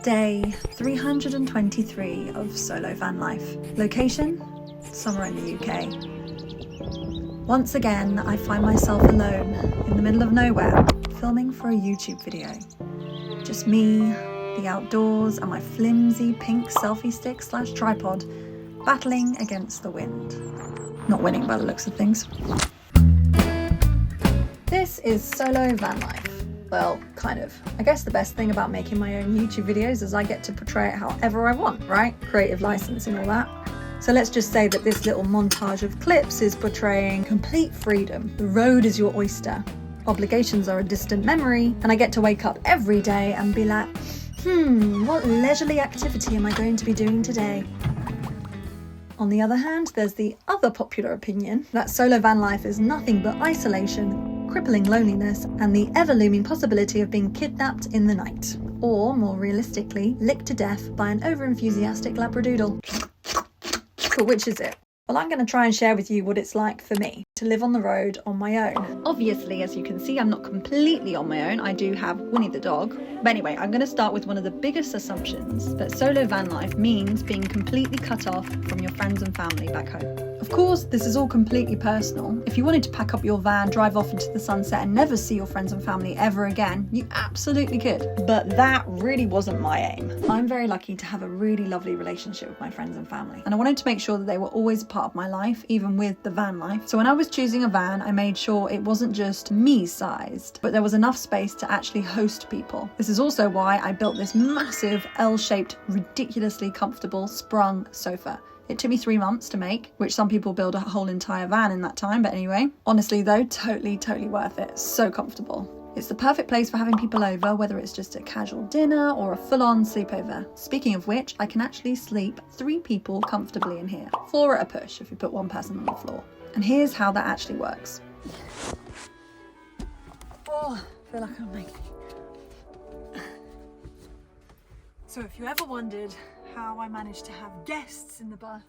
Day 323 of solo van life. Location? Somewhere in the UK. Once again, I find myself alone in the middle of nowhere, filming for a YouTube video. Just me, the outdoors, and my flimsy pink selfie stick / tripod, battling against the wind. Not winning by the looks of things. This is solo van life. Well, kind of. I guess the best thing about making my own YouTube videos is I get to portray it however I want, right? Creative license and all that. So let's just say that this little montage of clips is portraying complete freedom. The road is your oyster. Obligations are a distant memory, and I get to wake up every day and be like, what leisurely activity am I going to be doing today? On the other hand, there's the other popular opinion that solo van life is nothing but isolation, crippling loneliness, and the ever-looming possibility of being kidnapped in the night. Or, more realistically, licked to death by an over-enthusiastic labradoodle. But which is it? Well, I'm going to try and share with you what it's like for me to live on the road on my own. Obviously, as you can see, I'm not completely on my own. I do have Winnie the dog. But anyway, I'm going to start with one of the biggest assumptions, that solo van life means being completely cut off from your friends and family back home. Of course, this is all completely personal. If you wanted to pack up your van, drive off into the sunset and never see your friends and family ever again, you absolutely could. But that really wasn't my aim. I'm very lucky to have a really lovely relationship with my friends and family, and I wanted to make sure that they were always part of my life, even with the van life. So when I was choosing a van, I made sure it wasn't just me sized, but there was enough space to actually host people. This is also why I built this massive L-shaped, ridiculously comfortable sprung sofa. It took me 3 months to make, which some people build a whole entire van in that time, but anyway. Honestly though, totally worth it. So comfortable. It's the perfect place for having people over, whether it's just a casual dinner or a full-on sleepover. Speaking of which, I can actually sleep 3 people comfortably in here. 4 at a push if you put 1 person on the floor. And here's how that actually works. Oh, I feel like I'm making... So if you ever wondered how I managed to have guests in the bus,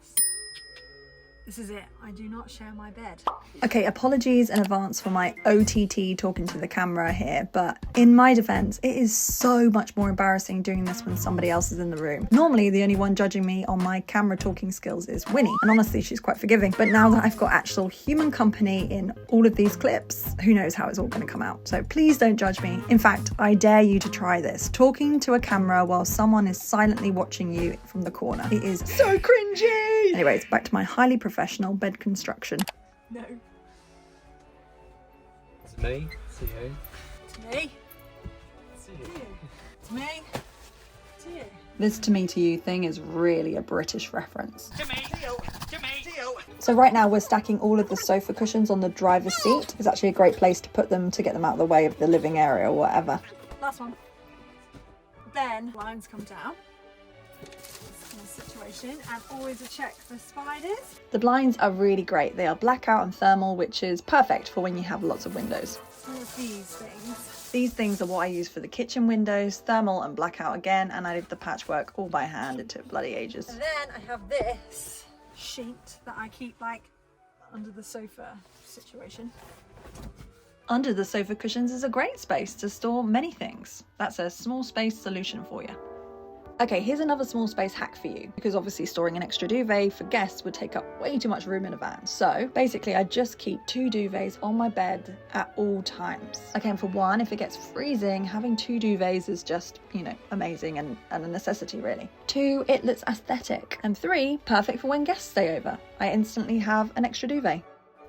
this is it. I do not share my bed. Okay, apologies in advance for my OTT talking to the camera here, but in my defense, it is so much more embarrassing doing this when somebody else is in the room. Normally, the only one judging me on my camera talking skills is Winnie, and honestly, she's quite forgiving. But now that I've got actual human company in all of these clips, who knows how it's all going to come out. So please don't judge me. In fact, I dare you to try this. Talking to a camera while someone is silently watching you from the corner. It is so cringy! Anyways, back to my highly professional bed construction. No. It's me. It's you. It's me. It's you. It's me. It's you. This to me to you thing is really a British reference. To me. To you. To me. To you. So right now we're stacking all of the sofa cushions on the driver's seat. It's actually a great place to put them to get them out of the way of the living area or whatever. Last one. Then blinds come down. Situation, and always a check for spiders. The blinds are really great. They are blackout and thermal, which is perfect for when you have lots of windows. What's these things? These things are what I use for the kitchen windows, thermal and blackout again, and I did the patchwork all by hand. It took bloody ages. And then I have this sheet that I keep like under the sofa situation. Under the sofa cushions is a great space to store many things. That's a small space solution for you. Okay, here's another small space hack for you, because obviously storing an extra duvet for guests would take up way too much room in a van. So basically I just keep 2 duvets on my bed at all times. Okay, and for one, if it gets freezing, having 2 duvets is just, you know, amazing and a necessity really. 2, it looks aesthetic. And 3, perfect for when guests stay over. I instantly have an extra duvet.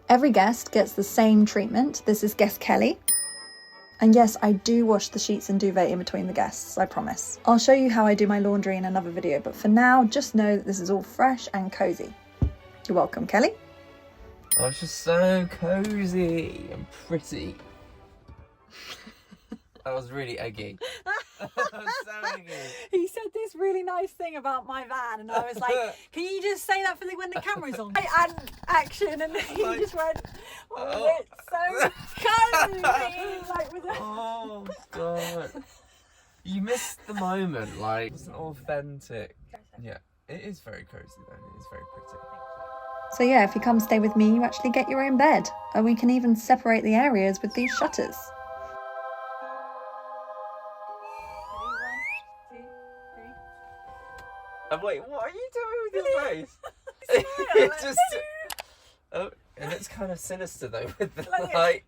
Every guest gets the same treatment. This is guest Kelly. And yes, I do wash the sheets and duvet in between the guests, I promise. I'll show you how I do my laundry in another video, but for now, just know that this is all fresh and cozy. You're welcome, Kelly. Oh, it's just so cozy and pretty. That was really eggy. That was so eggy. He said this really nice thing about my van, and I was like, can you just say that for when the camera's on? And action, and he just went, oh, it's so cozy. Like, with a... Oh, God. You missed the moment, like, it wasn't authentic. Yeah, it is very cozy then, it is very pretty. So yeah, if you come stay with me, you actually get your own bed, and we can even separate the areas with these shutters. I'm like, what are you doing with your face? It's just... Oh, and it's kind of sinister though with the light.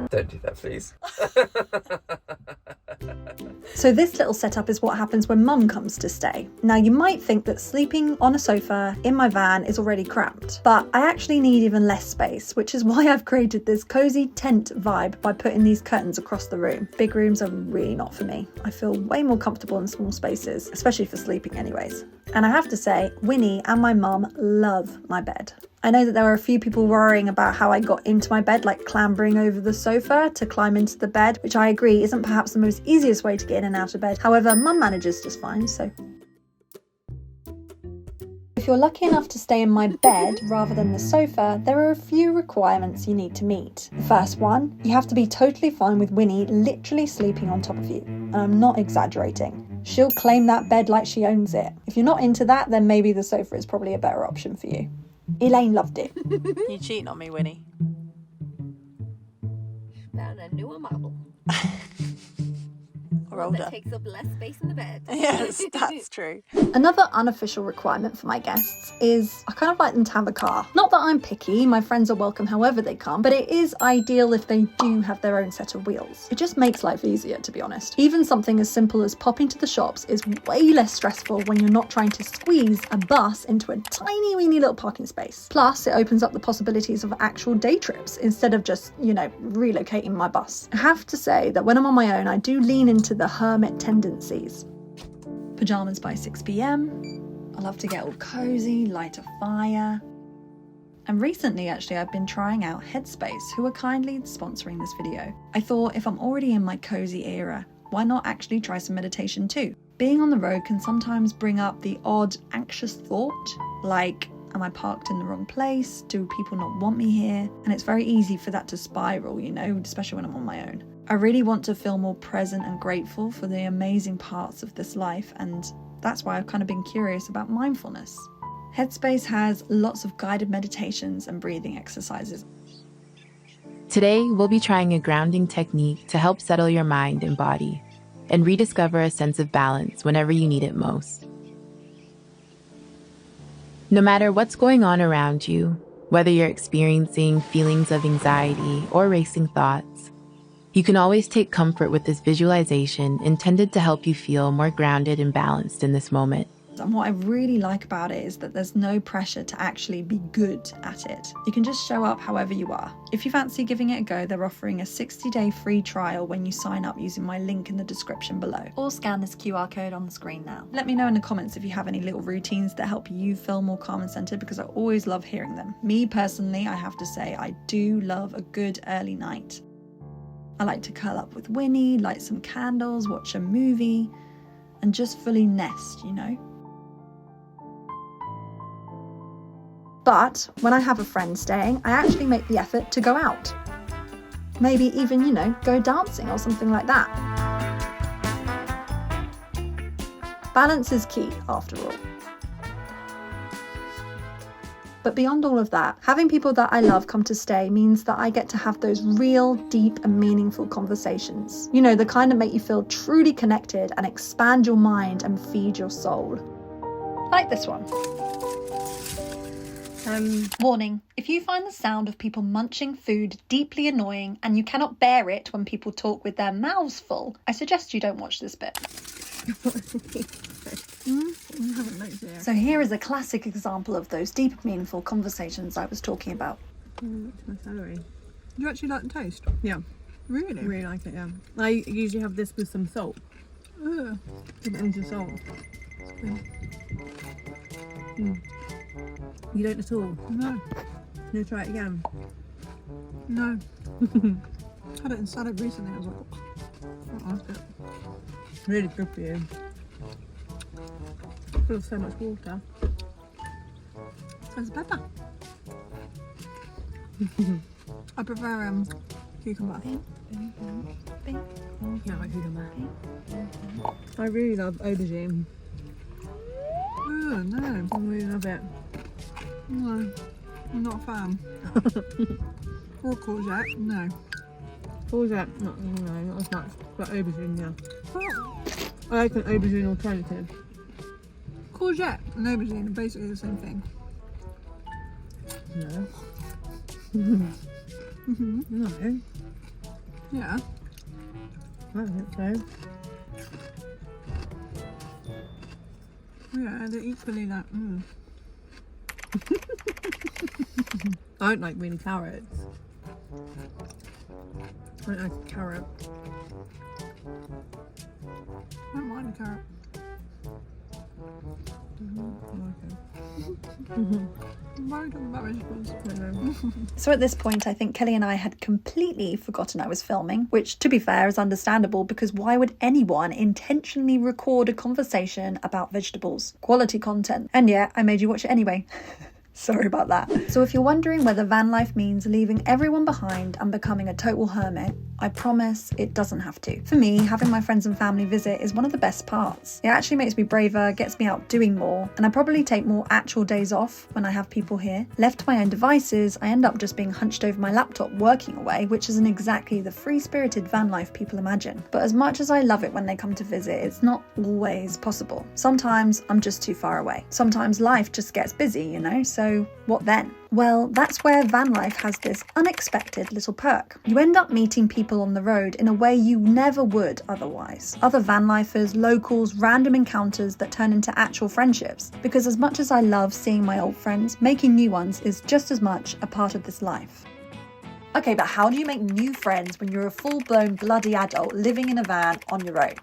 Don't do that, please. So this little setup is what happens when mum comes to stay. Now you might think that sleeping on a sofa in my van is already cramped, but I actually need even less space, which is why I've created this cozy tent vibe by putting these curtains across the room. Big rooms are really not for me. I feel way more comfortable in small spaces, especially for sleeping anyways. And I have to say, Winnie and my mum love my bed. I know that there are a few people worrying about how I got into my bed, like clambering over the sofa to climb into the bed, which I agree isn't perhaps the most easiest way to get in and out of bed. However, mum manages just fine, so. If you're lucky enough to stay in my bed rather than the sofa, there are a few requirements you need to meet. The first one, you have to be totally fine with Winnie literally sleeping on top of you. And I'm not exaggerating. She'll claim that bed like she owns it. If you're not into that, then maybe the sofa is probably a better option for you. Elaine loved it. You cheating on me, Winnie? Found a newer model. Or One older. that takes up less space in the bed. Yes, that's true. Another unofficial requirement for my guests is I kind of like them to have a car. Not that I'm picky, my friends are welcome however they come, but it is ideal if they do have their own set of wheels. It just makes life easier, to be honest. Even something as simple as popping to the shops is way less stressful when you're not trying to squeeze a bus into a tiny weeny little parking space. Plus, it opens up the possibilities of actual day trips instead of just, you know, relocating my bus. I have to say that when I'm on my own, I do lean into the hermit tendencies. Pyjamas by 6 p.m. I love to get all cozy, light a fire. And recently, actually, I've been trying out Headspace, who are kindly sponsoring this video. I thought if I'm already in my cozy era, why not actually try some meditation too? Being on the road can sometimes bring up the odd anxious thought, like, am I parked in the wrong place? Do people not want me here? And it's very easy for that to spiral, you know, especially when I'm on my own. I really want to feel more present and grateful for the amazing parts of this life, and that's why I've kind of been curious about mindfulness. Headspace has lots of guided meditations and breathing exercises. Today, we'll be trying a grounding technique to help settle your mind and body and rediscover a sense of balance whenever you need it most. No matter what's going on around you, whether you're experiencing feelings of anxiety or racing thoughts, you can always take comfort with this visualization intended to help you feel more grounded and balanced in this moment. And what I really like about it is that there's no pressure to actually be good at it. You can just show up however you are. If you fancy giving it a go, they're offering a 60-day free trial when you sign up using my link in the description below. Or scan this QR code on the screen now. Let me know in the comments if you have any little routines that help you feel more calm and centered, because I always love hearing them. Me personally, I have to say, I do love a good early night. I like to curl up with Winnie, light some candles, watch a movie, and just fully nest, you know? But when I have a friend staying, I actually make the effort to go out. Maybe even, you know, go dancing or something like that. Balance is key, after all. But beyond all of that, having people that I love come to stay means that I get to have those real, deep and meaningful conversations. You know, the kind that make you feel truly connected and expand your mind and feed your soul. Like this one. Warning, if you find the sound of people munching food deeply annoying and you cannot bear it when people talk with their mouths full, I suggest you don't watch this bit. So here is a classic example of those deep, meaningful conversations I was talking about. My celery. Do you actually like the taste? Yeah. Really? I really like it, yeah. I usually have this with some salt. Ugh. Dip it into salt. You don't at all? No. You try it again? No. Had it in salad recently, I was like, I like it. Really good for you. Full of so much water. So it's pepper. I prefer cucumber. Yeah, I like cucumber. I really love aubergine. Oh no, I really love it. No, I'm not a fan. Or courgette, no. Courgette, no, not as much, but aubergine, yeah. Oh, I like an aubergine alternative. Courgette and aubergine are basically the same thing. No. No. Yeah. I don't think so. Yeah, they're equally like, I don't like really carrots. I don't like a carrot. I don't mind a carrot. Why are we talking about vegetables? I don't know. So at this point, I think Kelly and I had completely forgotten I was filming, which to be fair is understandable because why would anyone intentionally record a conversation about vegetables? Quality content. And yeah, I made you watch it anyway. Sorry about that. So if you're wondering whether van life means leaving everyone behind and becoming a total hermit, I promise it doesn't have to. For me, having my friends and family visit is one of the best parts. It actually makes me braver, gets me out doing more, and I probably take more actual days off when I have people here. Left to my own devices, I end up just being hunched over my laptop working away, which isn't exactly the free-spirited van life people imagine. But as much as I love it when they come to visit, it's not always possible. Sometimes I'm just too far away. Sometimes life just gets busy, you know, so what then? Well, that's where van life has this unexpected little perk. You end up meeting people on the road in a way you never would otherwise. Other van lifers, locals, random encounters that turn into actual friendships. Because as much as I love seeing my old friends, making new ones is just as much a part of this life. Okay, but how do you make new friends when you're a full-blown bloody adult living in a van on your own?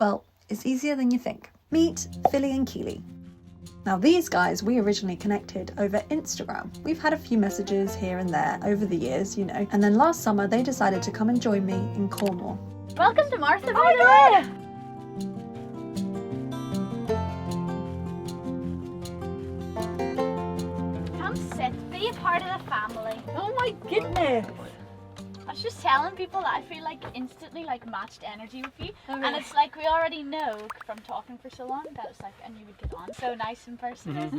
Well, it's easier than you think. Meet Philly and Keely. Now these guys, we originally connected over Instagram. We've had a few messages here and there over the years, you know, and then last summer they decided to come and join me in Cornwall. Welcome to Martha, by the way. Come sit, be a part of the family. Oh my goodness. I was just telling people that I feel like instantly like matched energy with you, Oh, and really? it's like we already know from talking for so long that it's like I knew we'd get on. So nice in person.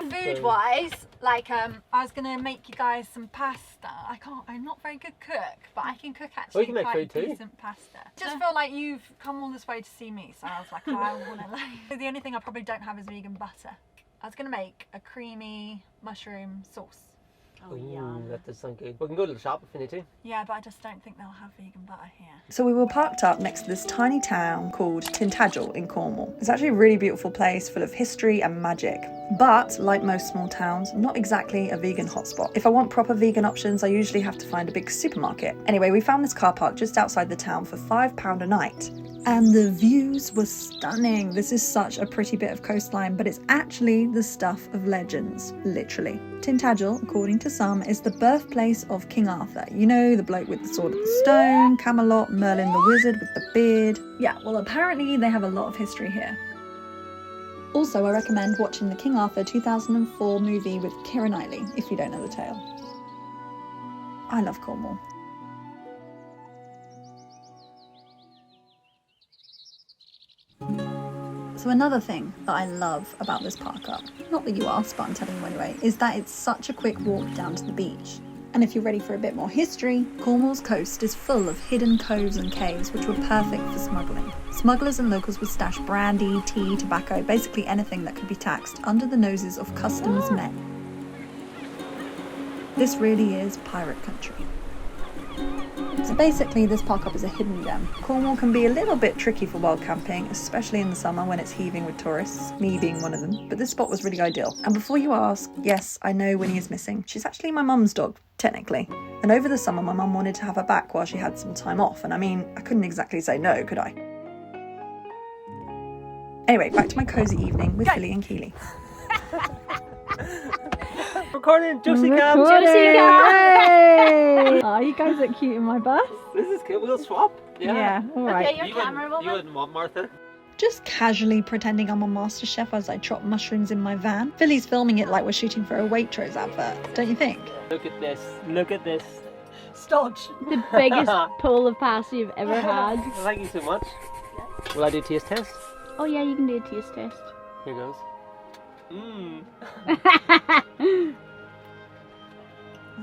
Food wise, like I was gonna make you guys some pasta. I'm not very good cook, but I can cook actually you can make quite food too. decent pasta. Just feel like you've come all this way to see me, so I was like, I wanna like. The only thing I probably don't have is vegan butter. I was gonna make a creamy mushroom sauce. Oh, yum. That does sound good. We can go to the shop if we need to. Yeah, but I just don't think they'll have vegan butter here. So we were parked up next to this tiny town called Tintagel in Cornwall. It's actually a really beautiful place full of history and magic. But, like most small towns, not exactly a vegan hotspot. If I want proper vegan options, I usually have to find a big supermarket. Anyway, we found this car park just outside the town for £5 a night. And the views were stunning. This is such a pretty bit of coastline, but it's actually the stuff of legends, literally. Tintagel, according to some, is the birthplace of King Arthur. You know, the bloke with the sword of the stone, Camelot, Merlin the wizard with the beard. Yeah, well apparently they have a lot of history here. Also, I recommend watching the King Arthur 2004 movie with Keira Knightley, if you don't know the tale. I love Cornwall. So another thing that I love about this park up, not that you asked, but I'm telling you anyway, is that it's such a quick walk down to the beach. And if you're ready for a bit more history, Cornwall's coast is full of hidden coves and caves which were perfect for smuggling. Smugglers and locals would stash brandy, tea, tobacco, basically anything that could be taxed under the noses of customs men. This really is pirate country. So basically this park up is a hidden gem. Cornwall can be a little bit tricky for wild camping, especially in the summer when it's heaving with tourists, me being one of them, but this spot was really ideal. And before you ask, yes, I know Winnie is missing. She's actually my mum's dog, technically. And over the summer my mum wanted to have her back while she had some time off, and I mean, I couldn't exactly say no, could I? Anyway, back to my cosy evening with Philly and Keely. Recording, Josie Cam. Oh, you guys look cute in my bus. This is good. We'll swap. Yeah, alright. Okay, your You camera wouldn't, you woman. wouldn't want Martha. Just casually pretending I'm a master chef as I chop mushrooms in my van. Philly's filming it like we're shooting for a Waitrose advert, don't you think? Look at this. Look at this. Stodge. The biggest pool of pasta you've ever had. Thank you so much. Will I do a taste test? Oh yeah, you can do a taste test. Here goes. Mmm.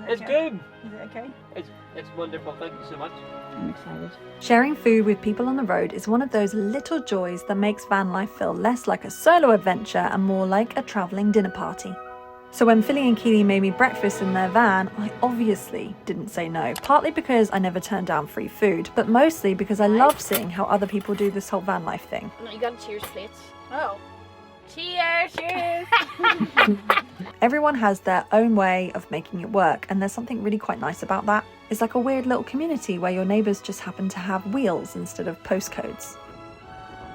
It's good. Is it okay? It's wonderful. Thank you so much. I'm excited. Sharing food with people on the road is one of those little joys that makes van life feel less like a solo adventure and more like a travelling dinner party. So when Philly and Keely made me breakfast in their van, I obviously didn't say no, partly because I never turned down free food, but mostly because I love seeing how other people do this whole van life thing. No, you got cheers plates. Oh. Cheers! Cheers! Everyone has their own way of making it work, and there's something really quite nice about that. It's like a weird little community where your neighbours just happen to have wheels instead of postcodes.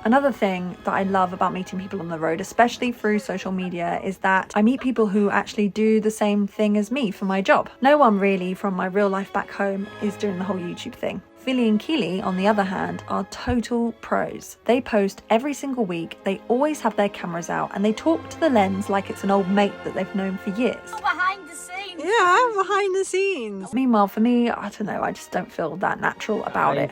Another thing that I love about meeting people on the road, especially through social media, is that I meet people who actually do the same thing as me for my job. No one really from my real life back home is doing the whole YouTube thing. Philly and Keely, on the other hand, are total pros. They post every single week, they always have their cameras out, and they talk to the lens like it's an old mate that they've known for years. Behind the scenes! Yeah, behind the scenes. Meanwhile, for me, I don't know, I just don't feel that natural about it.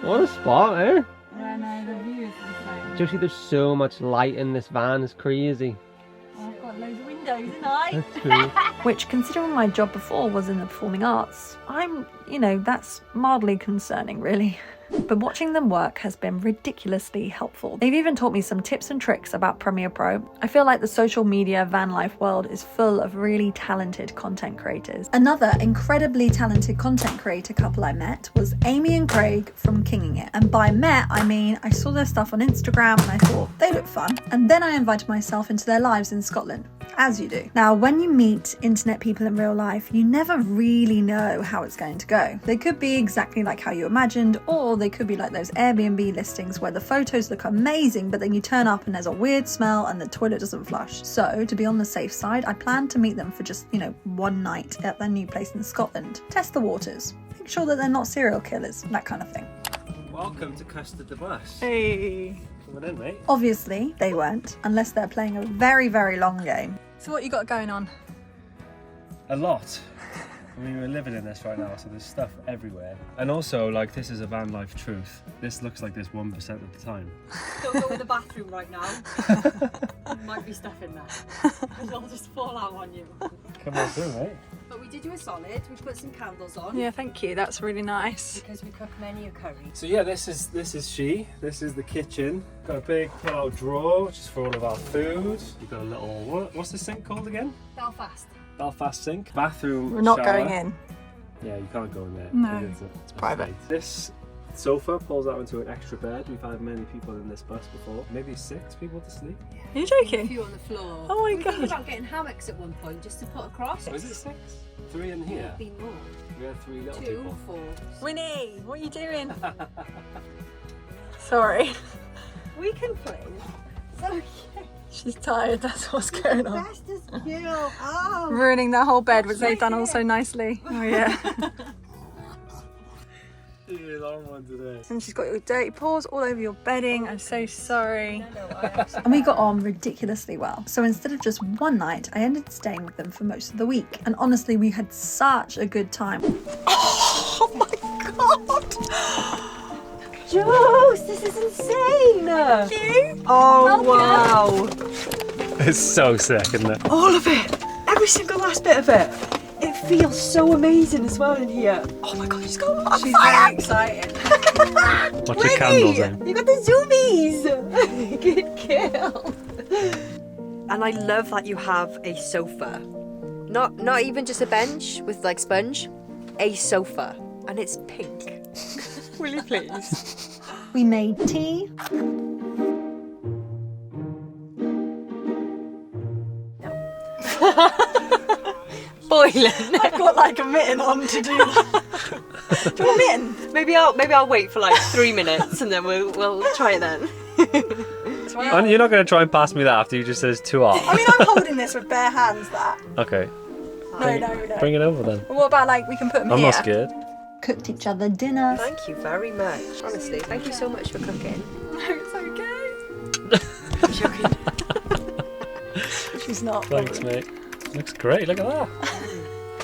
What a spot, eh? Yeah, no, the view is insane. Josie, there's so much light in this van. It's crazy. I've got loads of windows, haven't I? That's true. Which, considering my job before was in the performing arts, that's mildly concerning, really. But watching them work has been ridiculously helpful. They've even taught me some tips and tricks about Premiere Pro. I feel like the social media van life world is full of really talented content creators. Another incredibly talented content creator couple I met was Amy and Craig from Kinging It. And by met, I mean I saw their stuff on Instagram and I thought they look fun. And then I invited myself into their lives in Scotland, as you do. Now, when you meet internet people in real life, you never really know how it's going to go. They could be exactly like how you imagined, or they could be like those Airbnb listings where the photos look amazing, but then you turn up and there's a weird smell and the toilet doesn't flush. So, to be on the safe side, I plan to meet them for just, one night at their new place in Scotland. Test the waters. Make sure that they're not serial killers, that kind of thing. Welcome to Custard the Bus. Hey. Coming in, mate. Obviously, they weren't, unless they're playing a very, very long game. So what you got going on? A lot. I mean, we're living in this right now, so there's stuff everywhere. And also, this is a van life truth. This looks like this 1% of the time. Don't go in the bathroom right now. There might be stuff in there. It'll just fall out on you. Come on through, mate. But we did you a solid. We put some candles on. Yeah, thank you. That's really nice. Because we cook many a curry. So yeah, this is she. This is the kitchen. Got a big pull-out drawer, which is for all of our food. You've got a little, what's the sink called again? Belfast sink. Bathroom. We're not shower. going in. Yeah, you can't go in there. No, it's private. state. This sofa pulls out into an extra bed. We've had many people in this bus before. Maybe 6 people to sleep. Are you A joking? few on the floor. Oh my we God. We about getting hammocks at one point just to put across. Was it 6? 3 in here. Be more. We had 3 little 2, people. 4. Winnie, what are you doing? Sorry. We can play. So She's tired, that's what's going on. Bestest girl. Oh. Ruining their whole bed, which they've done all so nicely. Oh yeah. Yeah, long one today. And she's got your dirty paws all over your bedding. I'm so sorry. No, And we got on ridiculously well. So instead of just one night, I ended up staying with them for most of the week. And honestly, we had such a good time. Oh my God! Jose, this is insane! Thank you! Oh wow! It's so sick, isn't it? All of it! Every single last bit of it! It feels so amazing as well in here. Oh my god, she's got She's very excited. Watch the candles in. You got the zoomies! Good girl! And I love that you have a sofa. Not even just a bench with sponge. A sofa. And it's pink. Will you please? We made tea. Boiling. I've got a mitten on to do that. Do you want a mitten? Maybe I'll wait for 3 minutes and then we'll try it then. And you're not going to try and pass me that after you just said it's too hot. I mean, I'm holding this with bare hands, that. Okay. No. Bring it over then. Well, what about we can put them I'm here? not scared. Cooked each other dinner. Thank you very much. Honestly, thank you so much for cooking. No, it's okay. She's not. Thanks, mate. Looks great. Look at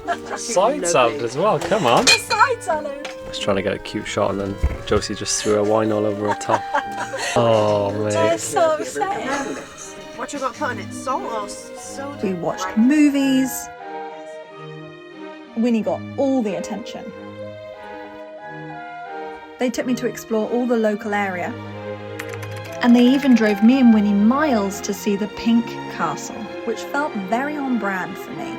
that. Side salad as well. Come on. Side salad. I was trying to get a cute shot and then Josie just threw her wine all over her top. Oh, They're mate. so upsetting. What you got put in it? Salt or soda? We watched movies. Winnie got all the attention. They took me to explore all the local area. And they even drove me and Winnie miles to see the pink castle, which felt very on brand for me.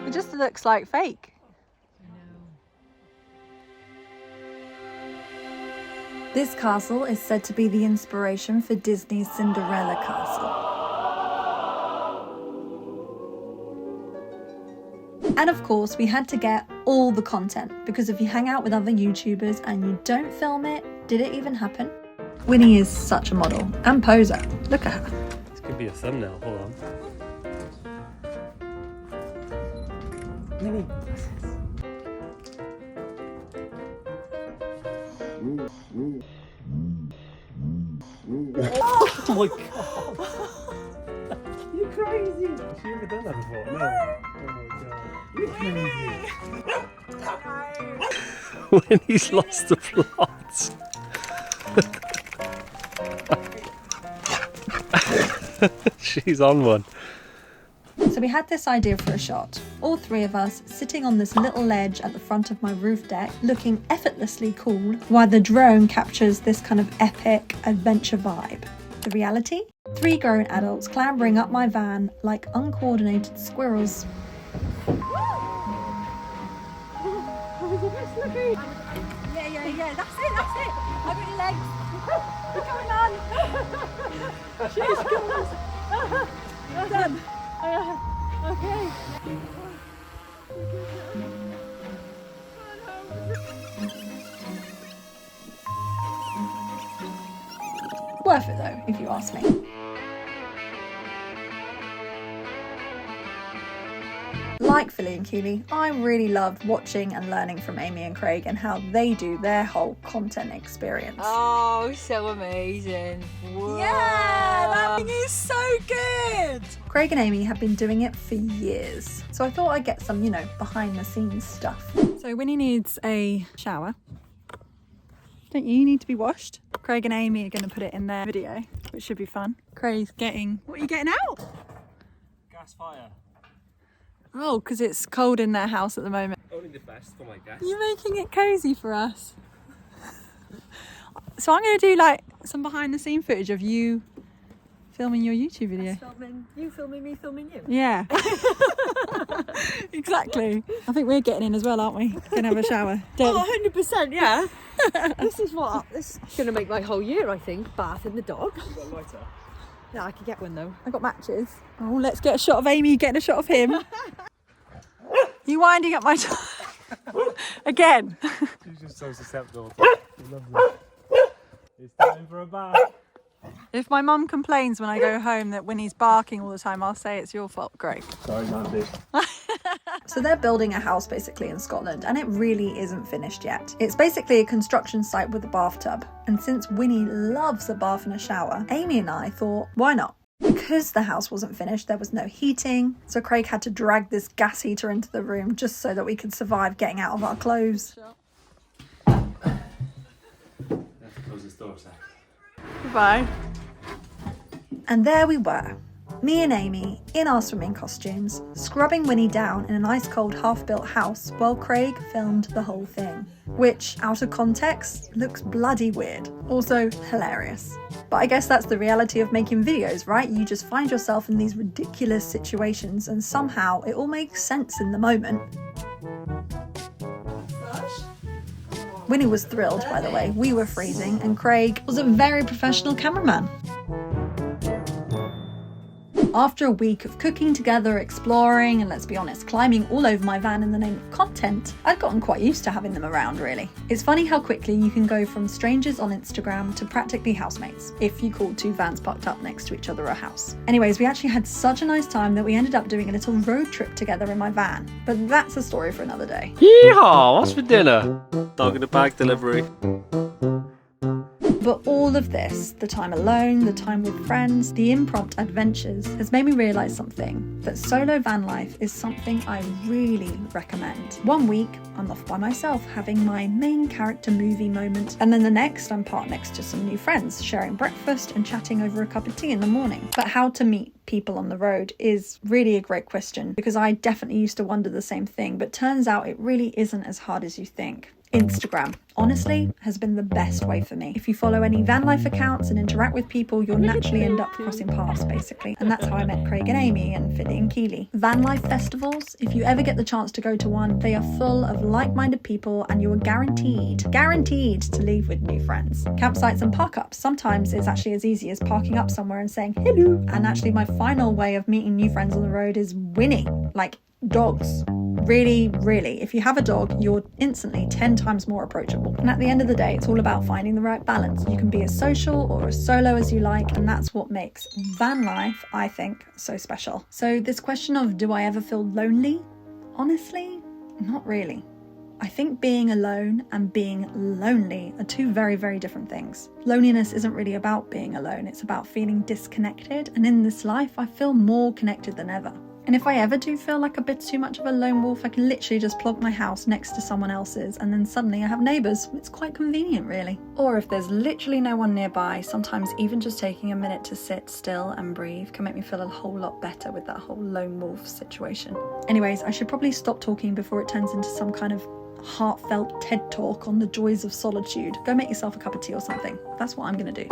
It just looks like fake. This castle is said to be the inspiration for Disney's Cinderella Castle. And of course, we had to get all the content, because if you hang out with other YouTubers and you don't film it, did it even happen? Winnie is such a model and poser. Look at her. This could be a thumbnail, hold on. Winnie. Oh my god! You're crazy! Have you ever done that before? No. Oh my god. You're crazy! Winnie's lost the plot. She's on one. So we had this idea for a shot. All three of us sitting on this little ledge at the front of my roof deck, looking effortlessly cool, while the drone captures this kind of epic adventure vibe. The reality? 3 grown adults clambering up my van like uncoordinated squirrels. Yeah, that's it. I've got your legs. We're coming on. She's coming. Done. Okay. Worth it though, if you ask me. Like Philly and Keely, I really loved watching and learning from Amy and Craig and how they do their whole content experience. Oh, so amazing. Whoa. Yeah, that thing is so good. Craig and Amy have been doing it for years, so I thought I'd get some, behind the scenes stuff. So Winnie needs a shower. Don't you need to be washed? Craig and Amy are going to put it in their video, which should be fun. Craig's getting... What are you getting out? Gas fire. Oh, because it's cold in their house at the moment. Only the best for my guests. You're making it cosy for us. So I'm going to do like some behind the scene footage of you filming your YouTube video. You filming me, filming you. Yeah. Exactly. I think we're getting in as well, aren't we? Gonna have a shower. Oh, 100%, yeah. This is going to make my whole year, I think. Bath in the dog. You got a lighter? Yeah, I could get one though. I got matches. Oh, let's get a shot of Amy getting a shot of him. You winding up my again. She's just so susceptible. Lovely. It's time for a bath. If my mum complains when I go home that Winnie's barking all the time, I'll say it's your fault, Craig. Sorry, Mandy. So they're building a house basically in Scotland, and it really isn't finished yet. It's basically a construction site with a bathtub, and since Winnie loves a bath and a shower, Amy and I thought, why not? Because the house wasn't finished, there was no heating, so Craig had to drag this gas heater into the room just so that we could survive getting out of our clothes. I have to close this door, Zach. Goodbye. And there we were, me and Amy in our swimming costumes, scrubbing Winnie down in an ice-cold half-built house while Craig filmed the whole thing, which, out of context, looks bloody weird. Also hilarious. But I guess that's the reality of making videos, right? You just find yourself in these ridiculous situations and somehow it all makes sense in the moment. Winnie was thrilled, by the way. We were freezing and Craig was a very professional cameraman. After a week of cooking together, exploring, and let's be honest, climbing all over my van in the name of content, I'd gotten quite used to having them around, really. It's funny how quickly you can go from strangers on Instagram to practically housemates, if you call 2 vans parked up next to each other a house. Anyways, we actually had such a nice time that we ended up doing a little road trip together in my van, but that's a story for another day. Yeehaw! What's for dinner? Dog in the bag delivery. However, all of this, the time alone, the time with friends, the impromptu adventures, has made me realise something, that solo van life is something I really recommend. One week, I'm off by myself having my main character movie moment, and then the next I'm parked next to some new friends, sharing breakfast and chatting over a cup of tea in the morning. But how to meet people on the road is really a great question, because I definitely used to wonder the same thing, but turns out it really isn't as hard as you think. Instagram, honestly, has been the best way for me. If you follow any van life accounts and interact with people, you'll naturally end up crossing paths, basically. And that's how I met Craig and Amy and Philly and Keely. Van life festivals, if you ever get the chance to go to one, they are full of like-minded people and you are guaranteed to leave with new friends. Campsites and park-ups, sometimes it's actually as easy as parking up somewhere and saying hello. And actually my final way of meeting new friends on the road is winning, like dogs. Really, if you have a dog, you're instantly 10 times more approachable. And at the end of the day, it's all about finding the right balance. You can be as social or as solo as you like, and that's what makes van life, I think, so special. So this question of, do I ever feel lonely? Honestly, not really. I think being alone and being lonely are two very, very different things. Loneliness isn't really about being alone, it's about feeling disconnected, and in this life, I feel more connected than ever. And if I ever do feel like a bit too much of a lone wolf, I can literally just plonk my house next to someone else's and then suddenly I have neighbours. It's quite convenient, really. Or if there's literally no one nearby, sometimes even just taking a minute to sit still and breathe can make me feel a whole lot better with that whole lone wolf situation. Anyways, I should probably stop talking before it turns into some kind of heartfelt TED talk on the joys of solitude. Go make yourself a cup of tea or something. That's what I'm gonna do.